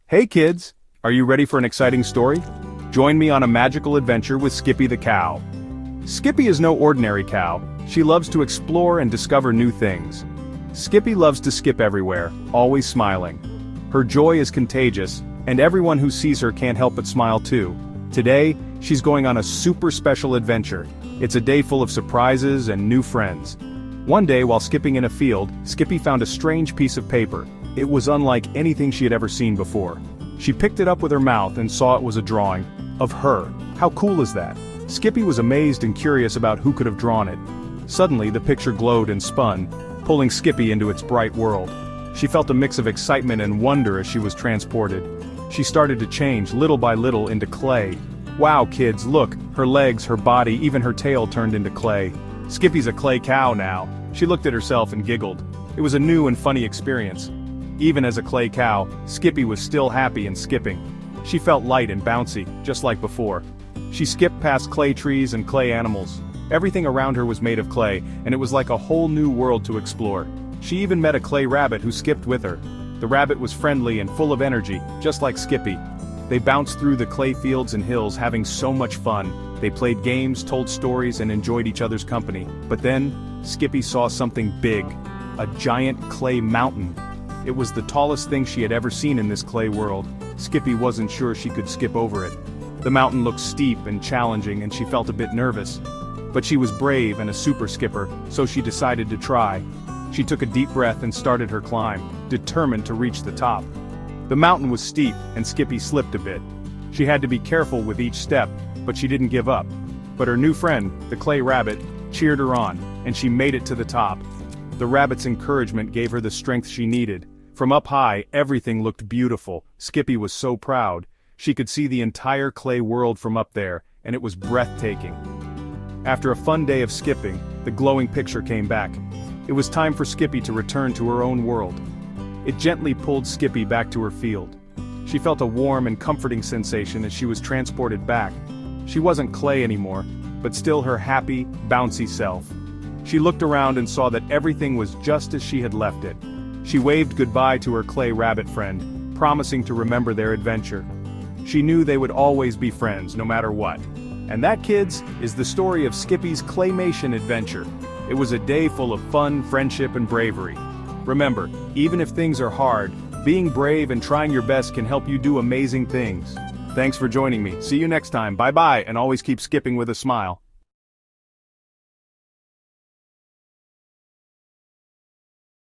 Hey kids! Are you ready for an exciting story? Join me on a magical adventure with Skippy the cow. Skippy is no ordinary cow. She loves to explore and discover new things. Skippy loves to skip everywhere, always smiling. Her joy is contagious, and everyone who sees her can't help but smile too. Today, she's going on a super special adventure. It's a day full of surprises and new friends. One day while skipping in a field, Skippy found a strange piece of paper. It was unlike anything she had ever seen before. She picked it up with her mouth and saw it was a drawing of her. How cool is that? Skippy was amazed and curious about who could have drawn it. Suddenly the picture glowed and spun, pulling Skippy into its bright world. She felt a mix of excitement and wonder as she was transported. She started to change little by little into clay. Wow kids, look, her legs, her body, even her tail turned into clay. Skippy's a clay cow now. She looked at herself and giggled. It was a new and funny experience. Even as a clay cow, Skippy was still happy and skipping. She felt light and bouncy, just like before. She skipped past clay trees and clay animals. Everything around her was made of clay, and it was like a whole new world to explore. She even met a clay rabbit who skipped with her. The rabbit was friendly and full of energy, just like Skippy. They bounced through the clay fields and hills having so much fun. They played games, told stories, and enjoyed each other's company. But then, Skippy saw something big. A giant clay mountain. It was the tallest thing she had ever seen in this clay world. Skippy wasn't sure she could skip over it. The mountain looked steep and challenging and she felt a bit nervous. But she was brave and a super skipper, so she decided to try. She took a deep breath and started her climb, determined to reach the top. The mountain was steep and Skippy slipped a bit. She had to be careful with each step, but she didn't give up. But her new friend, the clay rabbit, cheered her on, and she made it to the top. The rabbit's encouragement gave her the strength she needed. From up high, everything looked beautiful. Skippy was so proud. She could see the entire clay world from up there, and it was breathtaking. After a fun day of skipping, the glowing picture came back. It was time for Skippy to return to her own world. It gently pulled Skippy back to her field. She felt a warm and comforting sensation as she was transported back. She wasn't clay anymore, but still her happy, bouncy self. She looked around and saw that everything was just as she had left it. She waved goodbye to her clay rabbit friend, promising to remember their adventure. She knew they would always be friends, no matter what. And that, kids, is the story of Skippy's claymation adventure. It was a day full of fun, friendship, and bravery. Remember, even if things are hard, being brave and trying your best can help you do amazing things. Thanks for joining me. See you next time. Bye-bye, and always keep skipping with a smile.